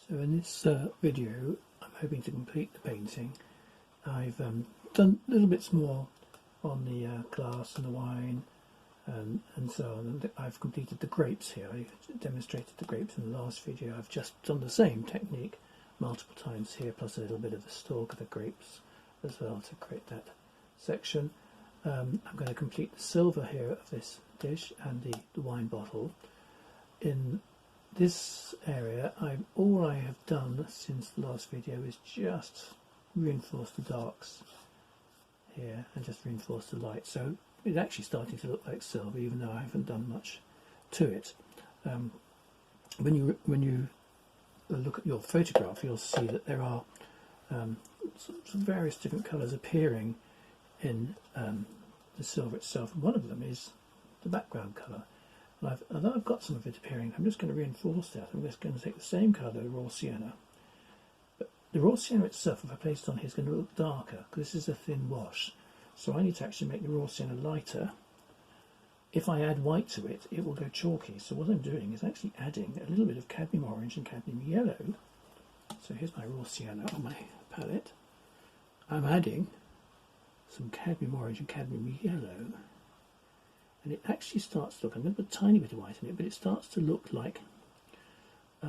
So in this video I'm hoping to complete the painting. I've done little bits more on the glass and the wine and so on. And I've completed the grapes here. I demonstrated the grapes in the last video. I've just done the same technique multiple times here, plus a little bit of the stalk of the grapes as well to create that section. I'm going to complete the silver here of this dish and the wine bottle. In this area, all I have done since the last video is just reinforce the darks here and just reinforce the light. So it's actually starting to look like silver, even though I haven't done much to it. When you look at your photograph, you'll see that there are some various different colours appearing in the silver itself. And one of them is the background colour. And although I've got some of it appearing, I'm just going to reinforce that. I'm just going to take the same colour, the raw sienna. But the raw sienna itself, if I place it on here, is going to look darker because this is a thin wash. So I need to actually make the raw sienna lighter. If I add white to it, it will go chalky. So what I'm doing is actually adding a little bit of cadmium orange and cadmium yellow. So here's my raw sienna on my palette. I'm adding some cadmium orange and cadmium yellow. And it actually starts to look, I'm going to put a tiny bit of white in it, but it starts to look like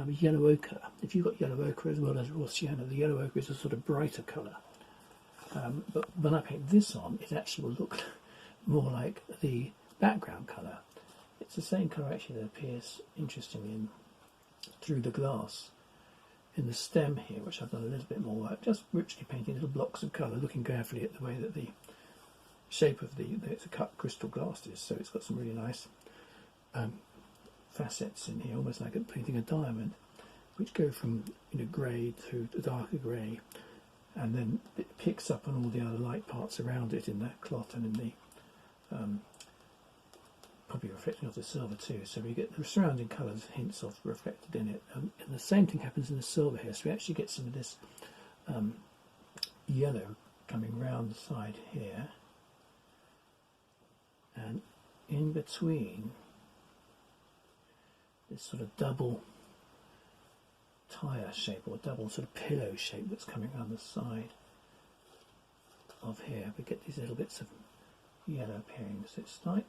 yellow ochre. If you've got yellow ochre as well as raw sienna, the yellow ochre is a sort of brighter colour. But when I paint this on, it actually will look more like the background colour. It's the same colour actually that appears, interestingly, through the glass in the stem here, which I've done a little bit more work, just richly painting little blocks of colour, looking carefully at the way that the shape of the cut crystal glass is. So it's got some really nice facets in here, almost like painting a diamond, which go from grey to the darker grey, and then it picks up on all the other light parts around it in the cloth and in the probably reflecting off the silver too. So we get the surrounding colours, hints of reflected in it, and the same thing happens in the silver here. So we actually get some of this yellow coming round the side here. And in between this sort of double tire shape or double sort of pillow shape that's coming around the side of here, we get these little bits of yellow appearing. So it's like,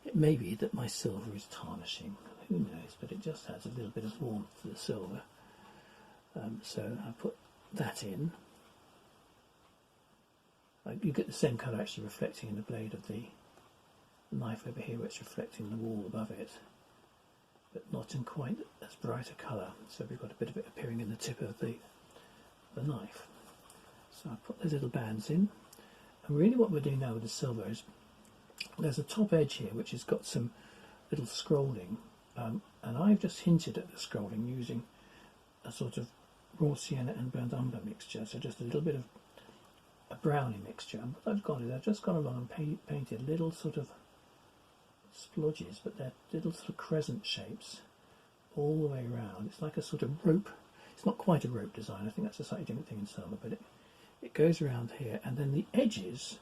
it may be that my silver is tarnishing, who knows, but it just adds a little bit of warmth to the silver. So I put that in. You get the same colour actually reflecting in the blade of the knife over here, which is reflecting the wall above it, but not in quite as bright a colour. So we've got a bit of it appearing in the tip of the knife. So I put those little bands in, and really what we're doing now with the silver is there's a top edge here which has got some little scrolling, and I've just hinted at the scrolling using a sort of raw sienna and burnt umber mixture, so just a little bit of a brownie mixture. And what I've got is I've just gone along and painted little sort of splodges, but they're little sort of crescent shapes all the way around. It's like a sort of rope. It's not quite a rope design. I think that's a slightly different thing in silver, but it goes around here, and then the edges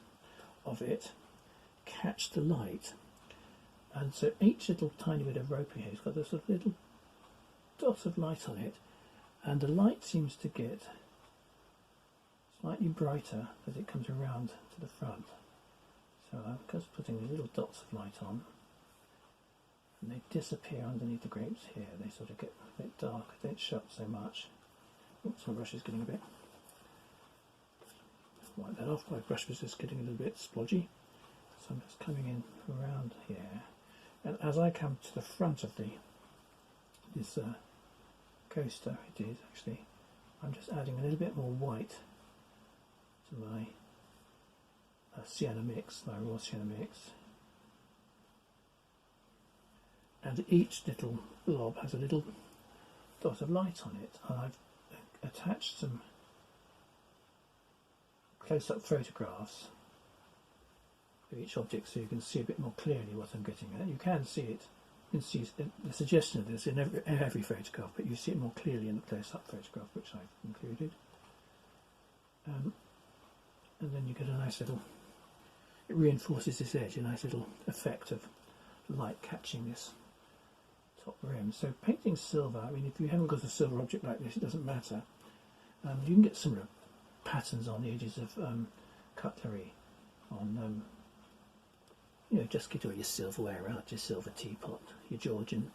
of it catch the light, and so each little tiny bit of rope here has got a sort of little dot of light on it, and the light seems to get slightly brighter as it comes around to the front. So I'm just putting the little dots of light on, and they disappear underneath the grapes here. They sort of get a bit darker, they don't show up so much. Oops, my brush is getting a bit, wipe that off, my brush was just getting a little bit splodgy. So I'm just coming in around here, and as I come to the front of this coaster, it is actually, I'm just adding a little bit more white to my sienna mix, my raw sienna mix, and each little blob has a little dot of light on it, and I've attached some close-up photographs of each object so you can see a bit more clearly what I'm getting at. You can see it, you can see the suggestion of this in every photograph, but you see it more clearly in the close-up photograph which I've included. And then you get a nice little, it reinforces this edge, a nice little effect of light catching this top rim. So painting silver, I mean, if you haven't got a silver object like this, it doesn't matter. You can get similar patterns on the edges of cutlery, on just get all your silverware out, your silver teapot, your Georgian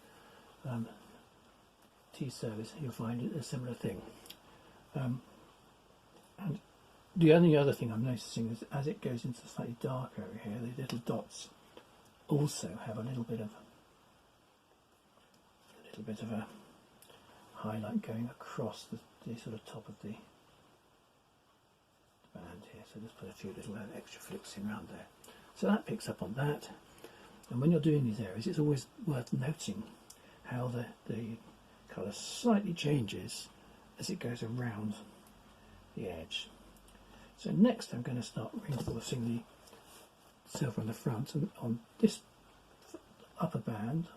tea service, you'll find it a similar thing. And the only other thing I'm noticing is as it goes into the slightly darker area here, the little dots also have a little bit of a highlight going across the sort of top of the band here. So just put a few little extra flicks in around there. So that picks up on that. And when you're doing these areas, it's always worth noting how the colour slightly changes as it goes around the edge. So next I'm going to start reinforcing the silver on the front, and on this upper band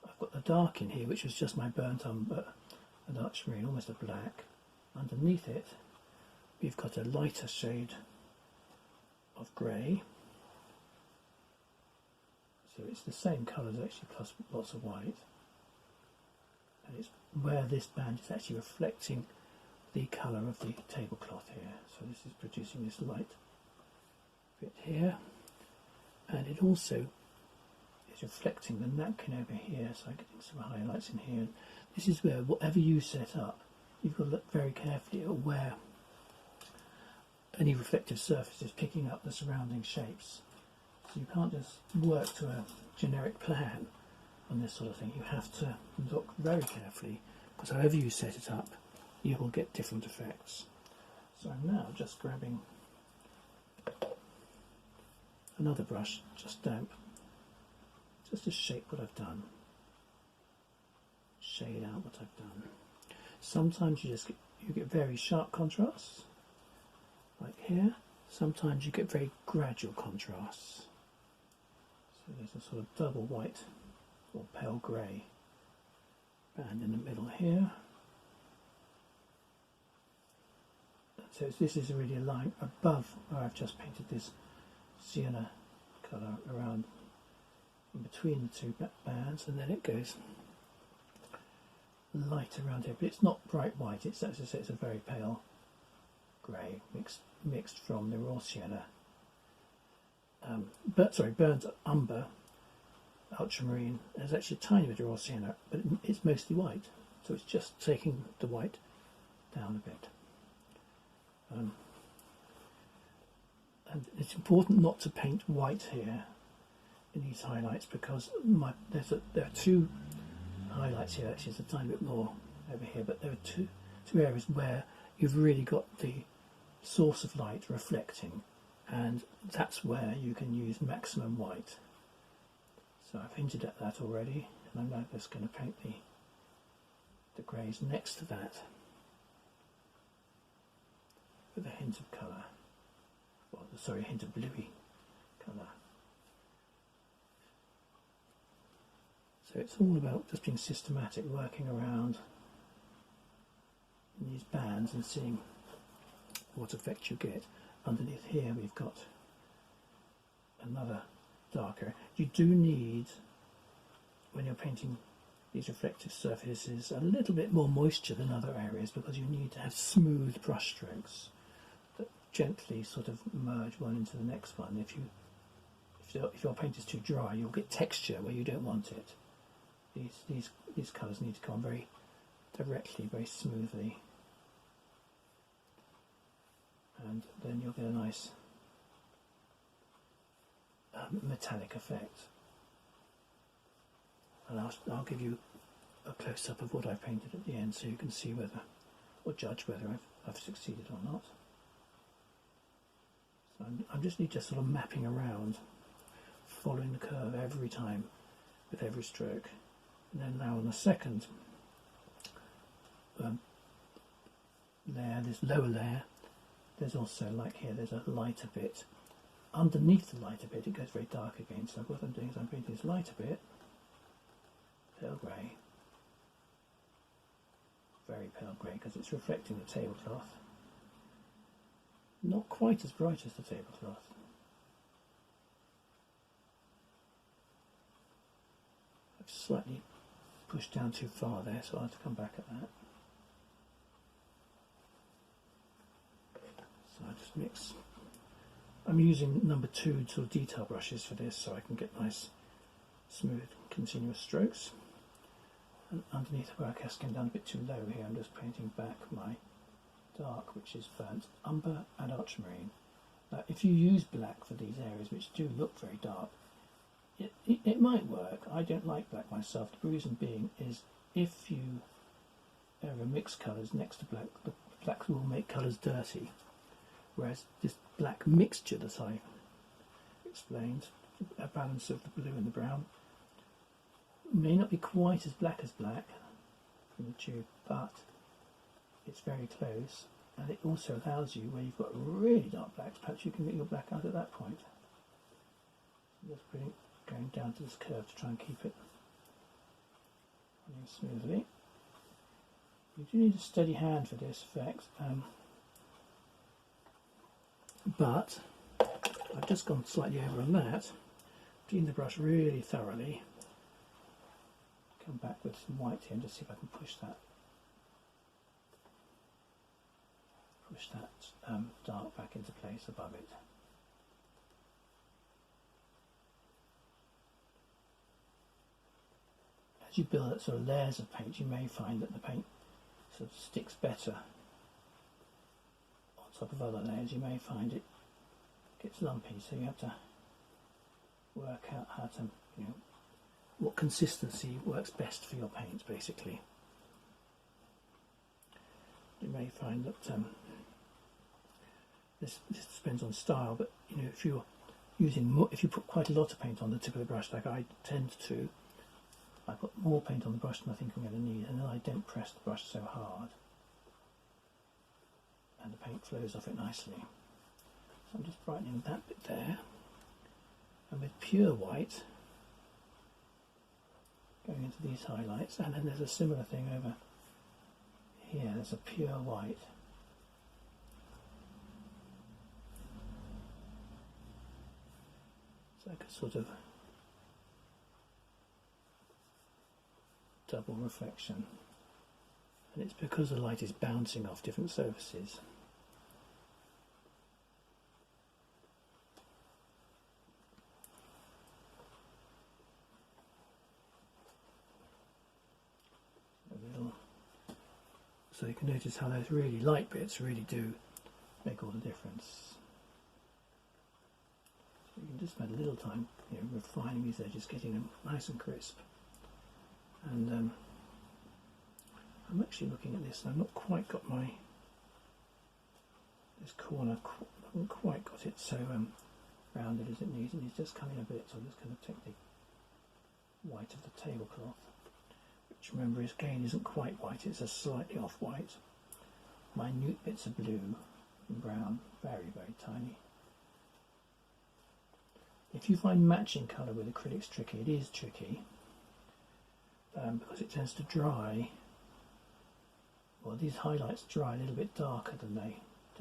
I've got the dark in here, which was just my burnt umber, a dark shimmery, almost a black. Underneath it we've got a lighter shade of grey, so it's the same colours actually plus lots of white, and it's where this band is actually reflecting the colour of the tablecloth here. So this is producing this light bit here, and it also is reflecting the napkin over here, so I'm getting some highlights in here. This is where whatever you set up, you've got to look very carefully at where any reflective surface is picking up the surrounding shapes. So you can't just work to a generic plan on this sort of thing. You have to look very carefully, because however you set it up, you will get different effects. So I'm now just grabbing another brush, just damp, just to shape what I've done, shade out what I've done. Sometimes you get very sharp contrasts, like here. Sometimes you get very gradual contrasts. So there's a sort of double white or pale grey band in the middle here. So this is already a line above where I've just painted this sienna colour around in between the two bands, and then it goes light around here, but it's not bright white. It's, as I say, it's a very pale grey mixed from the raw sienna. Burnt umber, ultramarine. There's actually a tiny bit of raw sienna, but it's mostly white. So it's just taking the white down a bit. And it's important not to paint white here in these highlights, because there are two highlights here. Actually, there's a tiny bit more over here, but there are two areas where you've really got the source of light reflecting, and that's where you can use maximum white. So I've hinted at that already, and I'm now just going to paint the greys next to that with a hint of colour, a hint of bluey colour. So it's all about just being systematic, working around in these bands and seeing what effect you get. Underneath here we've got another darker. You do need, when you're painting these reflective surfaces, a little bit more moisture than other areas, because you need to have smooth brush strokes that gently sort of merge one into the next one. If your paint is too dry, you'll get texture where you don't want it. These colours need to come on very directly, very smoothly, and then you'll get a nice metallic effect. And I'll give you a close-up of what I painted at the end, so you can see or judge whether I've succeeded or not. So I'm just sort of mapping around, following the curve every time with every stroke. And then now on the second layer, this lower layer, there's also, like here, there's a lighter bit. Underneath the lighter bit, it goes very dark again. So what I'm doing is I'm painting this lighter bit, pale grey, very pale grey, because it's reflecting the tablecloth. Not quite as bright as the tablecloth. I've slightly pushed down too far there, so I'll have to come back at that. So I just mix. I'm using number 2 sort of detail brushes for this, so I can get nice, smooth, continuous strokes. And underneath where I came down a bit too low here, I'm just painting back my dark, which is burnt umber and ultramarine. Now, if you use black for these areas, which do look very dark, it might work. I don't like black myself. The reason being is if you ever mix colours next to black, the black will make colours dirty. Whereas this black mixture that I explained, a balance of the blue and the brown, may not be quite as black from the tube, but it's very close, and it also allows you, where you've got really dark blacks, perhaps you can get your black out at that point. So just going down to this curve to try and keep it running smoothly. You do need a steady hand for this effect, but I've just gone slightly over on that, clean the brush really thoroughly, come back with some white here and just see if I can push that dark back into place above it. As you build up sort of layers of paint, you may find that the paint sort of sticks better on top of other layers. You may find it gets lumpy, so you have to work out how to, what consistency works best for your paint, basically. You may find that this depends on style, but if you're using if you put quite a lot of paint on the tip of the brush, like I tend to, I put more paint on the brush than I think I'm going to need, and then I don't press the brush so hard, and the paint flows off it nicely. So I'm just brightening that bit there, and with pure white going into these highlights, and then there's a similar thing over here. There's a pure white. It's like a sort of double reflection, and it's because the light is bouncing off different surfaces. So you can notice how those really light bits really do make all the difference. So you can just spend a little time refining these edges, getting them nice and crisp. And I'm actually looking at this, and I've not quite got this corner, I haven't quite got it so rounded as it needs. It needs just coming a bit, so I'm just going to take the white of the tablecloth, which remember again isn't quite white, it's a slightly off white. Minute bits of blue and brown, very, very tiny. If you find matching colour with acrylics tricky, it is tricky because it tends to dry. Well, these highlights dry a little bit darker than they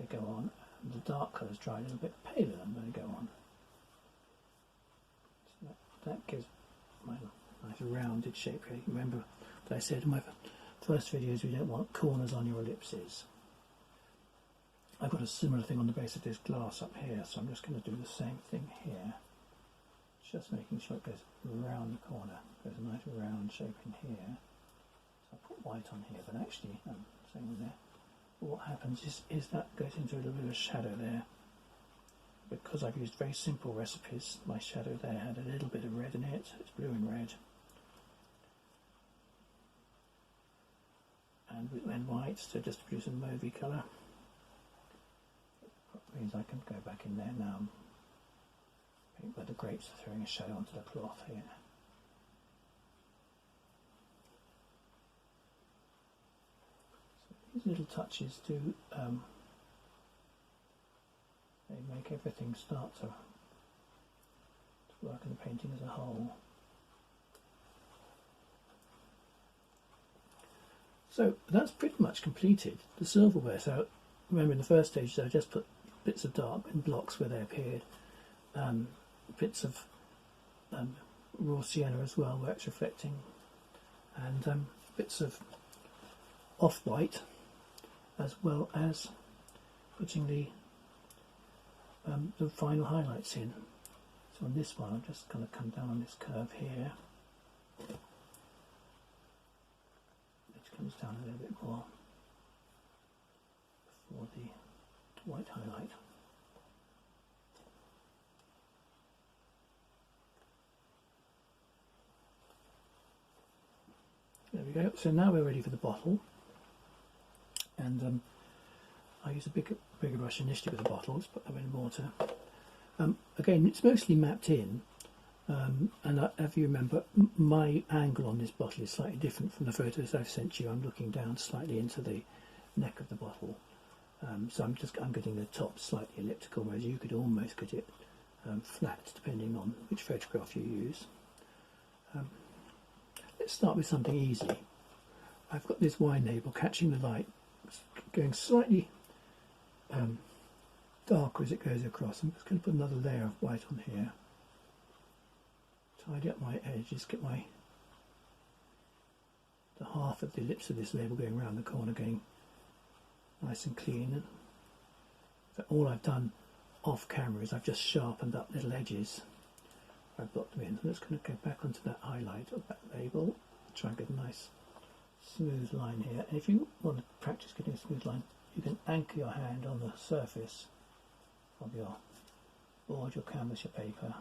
go on, and the dark colours dry a little bit paler than they go on. So that gives my nice rounded shape here. Remember that I said in my first videos we don't want corners on your ellipses. I've got a similar thing on the base of this glass up here, so I'm just going to do the same thing here. Just making sure it goes around the corner. There's a nice round shape in here. So I put white on here, but actually, same on there. But what happens is that goes into a little bit of a shadow there. Because I've used very simple recipes, my shadow there had a little bit of red in it. It's blue and red. And white, so just to produce a mauvey colour. That means I can go back in there now. Where the grapes are throwing a shadow onto the cloth here. So these little touches do they make everything start to work in the painting as a whole. So that's pretty much completed. The silverware, so remember in the first stage I just put bits of dark in blocks where they appeared, bits of raw sienna as well, where it's reflecting, and bits of off-white, as well as putting the final highlights in. So on this one, I'm just going to come down on this curve here, which comes down a little bit more for the white highlight. There we go. So now we're ready for the bottle, and I use a bigger brush initially with the bottle. Let's put them in water. Again, it's mostly mapped in, and if you remember, my angle on this bottle is slightly different from the photos I've sent you. I'm looking down slightly into the neck of the bottle, so I'm getting the top slightly elliptical, whereas you could almost get it flat, depending on which photograph you use. Let's start with something easy. I've got this wine label catching the light, going slightly darker as it goes across. I'm just going to put another layer of white on here. Tidy up my edges, get the half of the ellipse of this label going around the corner, going nice and clean. So all I've done off camera is I've just sharpened up little edges. I've blocked them in. I'm just going to go back onto that highlight of that label, try and get a nice smooth line here. And if you want to practice getting a smooth line, you can anchor your hand on the surface of your board, your canvas, your paper,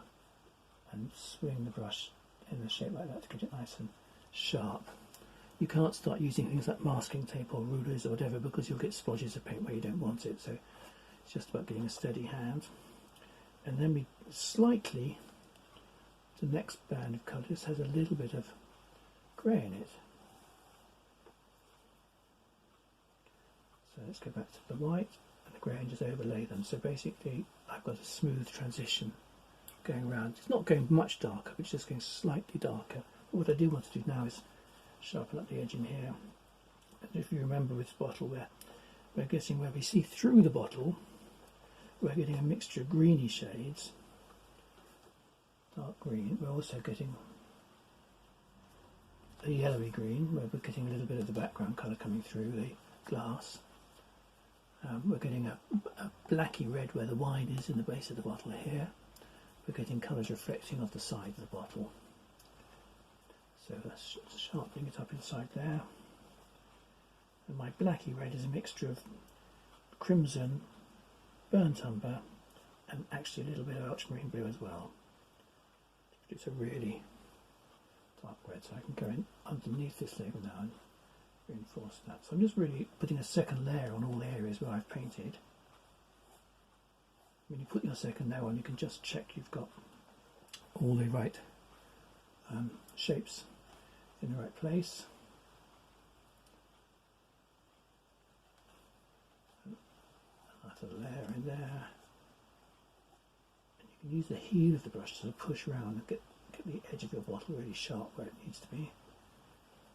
and swing the brush in a shape like that to get it nice and sharp. You can't start using things like masking tape or rulers or whatever, because you'll get splotches of paint where you don't want it. So it's just about getting a steady hand. And then we slightly, the next band of colours has a little bit of grey in it. So let's go back to the white and the grey and just overlay them. So basically I've got a smooth transition going around. It's not going much darker, but it's just going slightly darker. But what I do want to do now is sharpen up the edge in here. And if you remember with this bottle, we're getting, where we see through the bottle, we're getting a mixture of greeny shades, dark green. We're also getting a yellowy green, where we're getting a little bit of the background colour coming through the glass. We're getting a blacky red where the wine is in the base of the bottle here. We're getting colours reflecting off the side of the bottle. So that's sharpening it up inside there. And my blacky red is a mixture of crimson, burnt umber, and actually a little bit of ultramarine blue as well. It's a really dark red, so I can go in underneath this label now and reinforce that. So I'm just really putting a second layer on all the areas where I've painted. When you put your second layer on, you can just check you've got all the right shapes in the right place. Another layer in there. And you can use the heel of the brush to push around and get the edge of your bottle really sharp where it needs to be.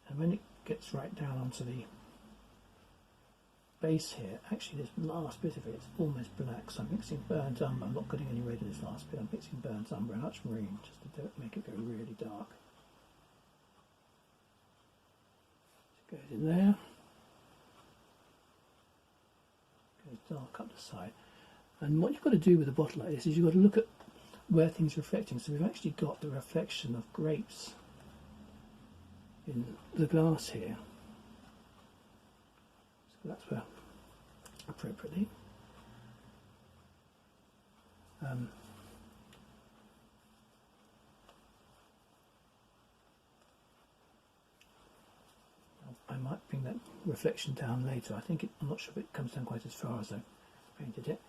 And when it gets right down onto the base here, actually this last bit of it is almost black, so I'm mixing burnt umber. I'm not getting any red in this last bit. I'm mixing burnt umber and ultramarine just to make it go really dark. So it goes in there, goes dark up the side. And what you've got to do with a bottle like this is you've got to look at where things are reflecting. So we've actually got the reflection of grapes in the glass here. So that's where appropriately. I might bring that reflection down later. I'm not sure if it comes down quite as far as I painted it.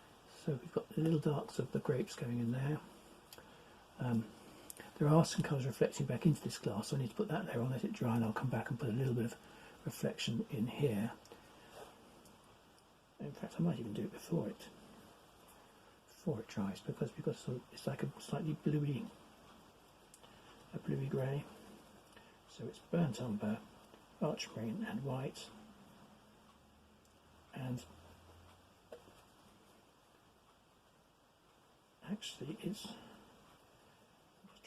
So we've got the little darks of the grapes going in there. There are some colours reflecting back into this glass, so I need to put that layer on, let it dry, and I'll come back and put a little bit of reflection in here. In fact, I might even do it before it dries, because we've got it's like a slightly bluey grey. So it's burnt umber, ultramarine and white, and actually it's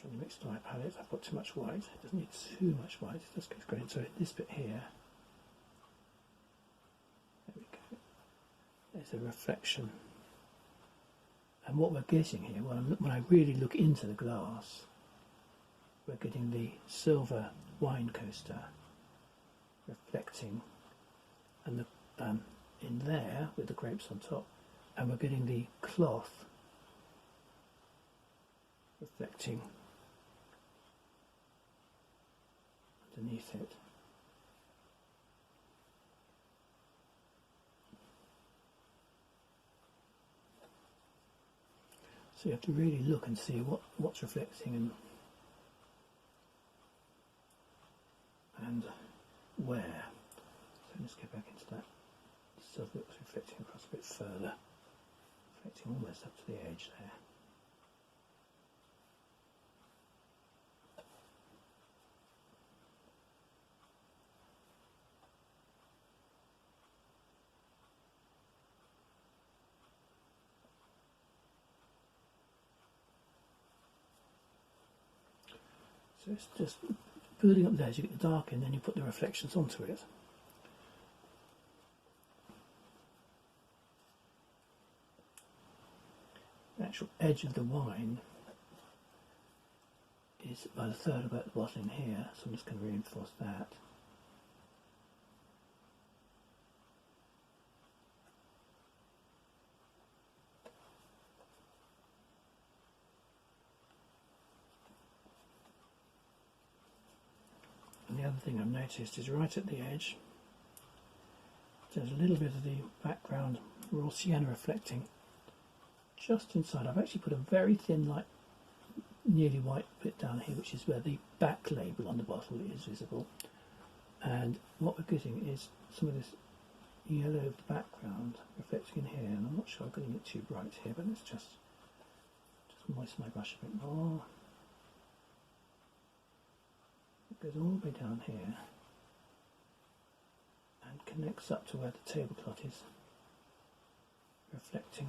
Trying to mix the right palette. I've got too much white. It doesn't need too much white. It just goes great. So this bit here, there we go. There's a reflection. And what we're getting here, when I really look into the glass, we're getting the silver wine coaster reflecting, and the in there with the grapes on top, and we're getting the cloth reflecting underneath it. So you have to really look and see what's reflecting and where. So let's go back into that. So it looks reflecting across a bit further, reflecting almost up to the edge there. So it's just building up there as you get the dark in, then you put the reflections onto it. The actual edge of the wine is about a third about the bottle in here, so I'm just going to reinforce that. And the other thing I've noticed is right at the edge, there's a little bit of the background raw sienna reflecting just inside. I've actually put a very thin, like nearly white bit down here, which is where the back label on the bottle is visible. And what we're getting is some of this yellow of the background reflecting in here, and I'm not sure I'm getting it too bright here, but let's just moisten my brush a bit more. It goes all the way down here and connects up to where the tablecloth is reflecting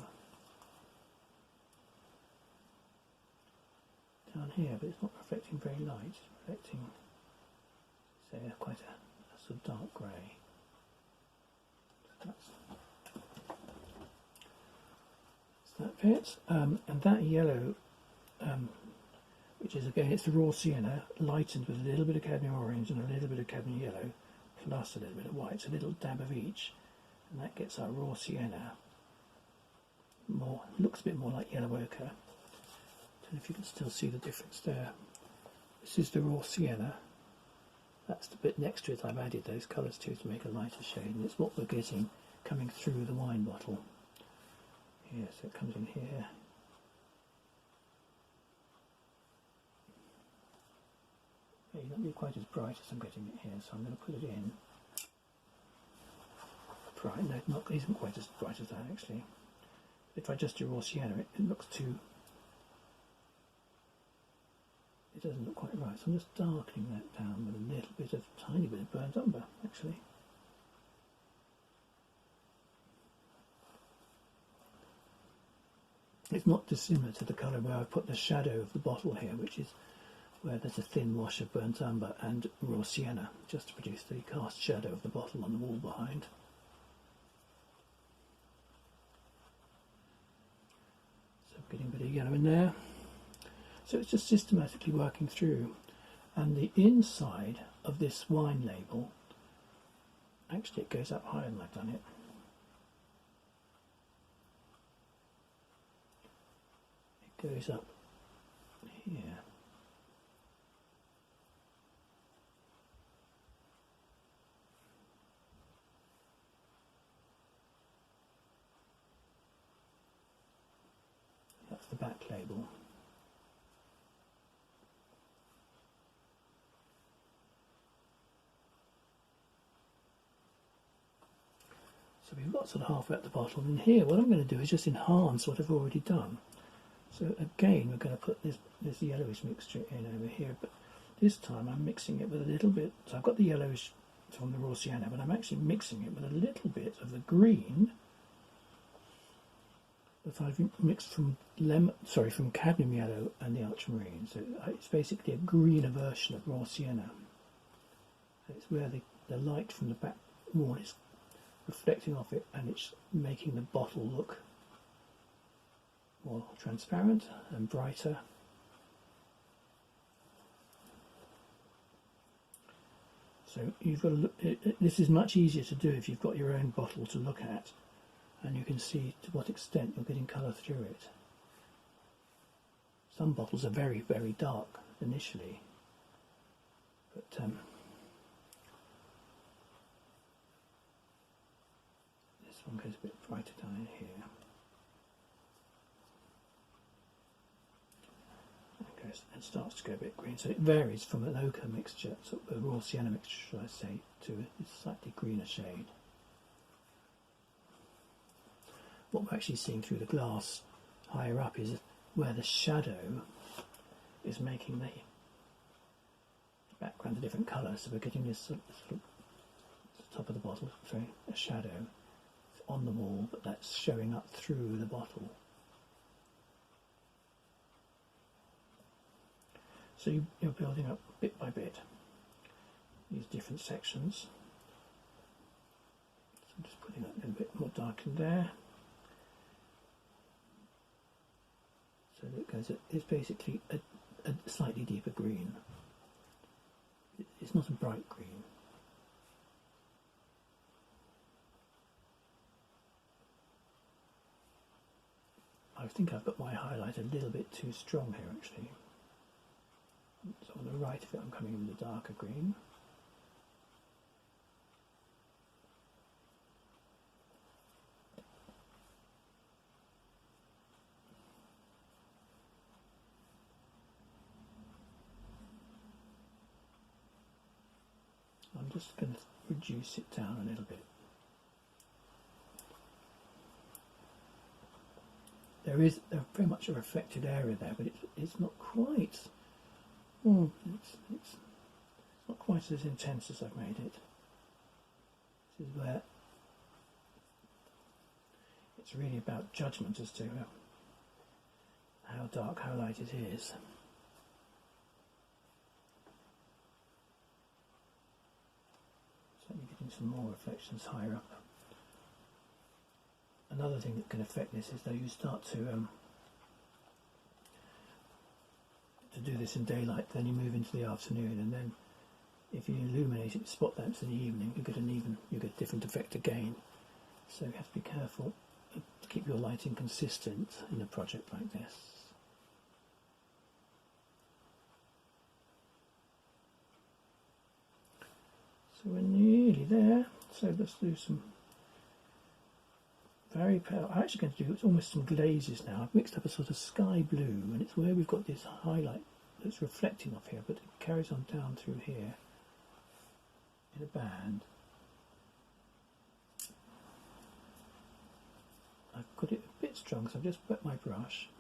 down here, but it's not reflecting very light, it's reflecting, say, quite a sort of dark grey. That's that bit, and that yellow, which is again, it's the raw sienna, lightened with a little bit of cadmium orange and a little bit of cadmium yellow, plus a little bit of white, so a little dab of each, and that gets our raw sienna. Looks a bit more like yellow ochre. Don't know if you can still see the difference there. This is the raw sienna. That's the bit next to it. I've added those colours to make a lighter shade, and it's what we're getting coming through the wine bottle. Here, so it comes in here. It won't be quite as bright as I'm getting it here, so I'm going to put it in. Bright, no, it isn't quite as bright as that actually. If I just do raw sienna, it looks too. It doesn't look quite right, so I'm just darkening that down with a little bit of, tiny bit of burnt umber actually. It's not dissimilar to the colour where I put the shadow of the bottle here, which is where there's a thin wash of burnt umber and raw sienna, just to produce the cast shadow of the bottle on the wall behind. So I'm getting a bit of yellow in there. So it's just systematically working through. And the inside of this wine label, actually it goes up higher than I've done it. It goes up here. That's the back label. So we've got sort of halfway up the bottle, and here what I'm going to do is just enhance what I've already done. So again we're going to put this yellowish mixture in over here, but this time I'm mixing it with a little bit, so I've got the yellowish from the raw sienna, but I'm actually mixing it with a little bit of the green that I've mixed from from cadmium yellow and the ultramarine. So it's basically a greener version of raw sienna. It's where the light from the back wall is reflecting off it, and it's making the bottle look more transparent and brighter. So you've got to look. This is much easier to do if you've got your own bottle to look at, and you can see to what extent you're getting colour through it. Some bottles are very, very dark initially, but this one goes a bit brighter down in here. And starts to go a bit green, so it varies from an ochre mixture, sort of a raw sienna mixture, should I say, to a slightly greener shade. What we're actually seeing through the glass higher up is where the shadow is making the background a different colour, so we're getting this sort of top of the bottle, sorry, a shadow on the wall, but that's showing up through the bottle. So you're building up bit by bit these different sections. So I'm just putting that a little bit more darkened there. So it goes. It's basically a slightly deeper green. It's not a bright green. I think I've got my highlight a little bit too strong here, actually. So on the right of it, I'm coming in with a darker green. I'm just going to reduce it down a little bit. There's very much a reflected area there, but it's not quite. It's not quite as intense as I've made it. This is where it's really about judgment as to how dark, how light it is. Certainly getting some more reflections higher up. Another thing that can affect this is that you start to do this in daylight, then you move into the afternoon, and then if you illuminate it with spot lamps in the evening, you get a different effect again. So you have to be careful to keep your lighting consistent in a project like this. So we're nearly there. So let's do some very pale. I'm actually going to do almost some glazes now. I've mixed up a sort of sky blue, and it's where we've got this highlight that's reflecting off here, but it carries on down through here in a band. I've got it a bit strong, so I've just wet my brush.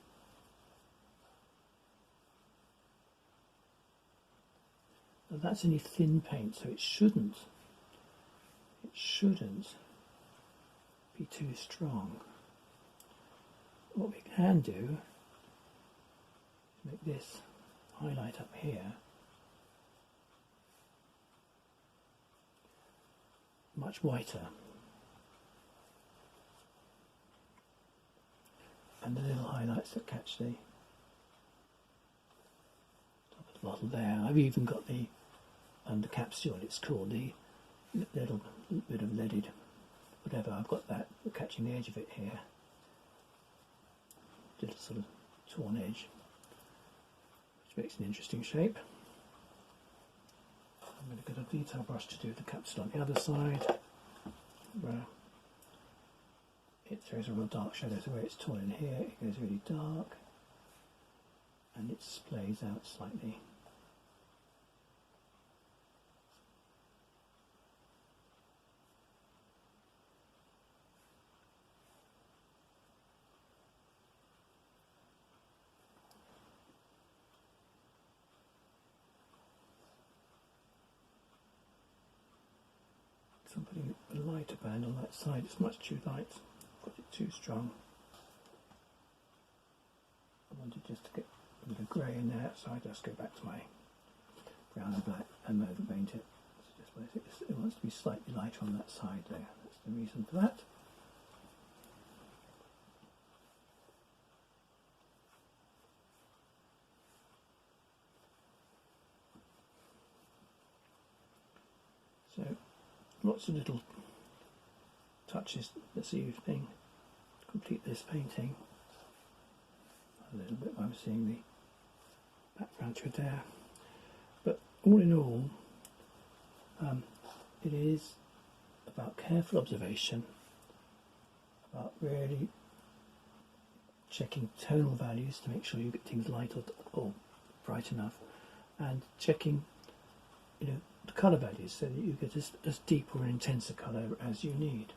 Now that's only thin paint, so it shouldn't be too strong. What we can do is make this highlight up here much whiter, and the little highlights that catch the top of the bottle there. I've even got the under capsule, it's called, the little bit of leaded whatever, I've got that catching the edge of it here, little sort of torn edge, which makes an interesting shape. I'm going to get a detail brush to do the capsule on the other side, where it throws a real dark shadow, so where it's torn in here, it goes really dark, and it splays out slightly. So I'm putting a lighter band on that side. It's much too light, got it too strong. wanted just to get a bit of grey in there, so I just go back to my brown and black and overpaint it. It wants to be slightly lighter on that side there. That's the reason for that. So lots of little touches this evening to complete this painting. A little bit I'm seeing the background through there, but all in all, it is about careful observation, about really checking tonal values to make sure you get things light or bright enough, and checking, the colour values so that you get as deep or intense a colour as you need.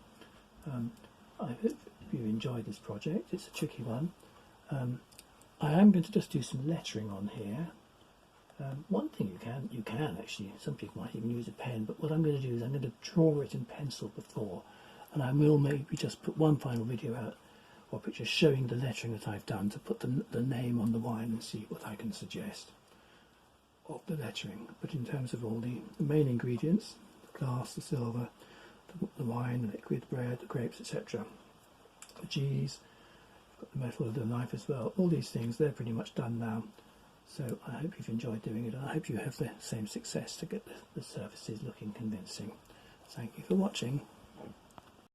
I hope you enjoyed this project. It's a tricky one. I am going to just do some lettering on here. One thing you can actually, some people might even use a pen, but what I'm going to do is I'm going to draw it in pencil before, and I will maybe just put one final video out or picture showing the lettering that I've done to put the name on the wine and see what I can suggest of the lettering. But in terms of all the main ingredients, the glass, the silver, the wine, the liquid, the bread, the grapes, etc., the cheese, got the metal of the knife as well, all these things, they're pretty much done now. So I hope you've enjoyed doing it, and I hope you have the same success to get the surfaces looking convincing. Thank you for watching.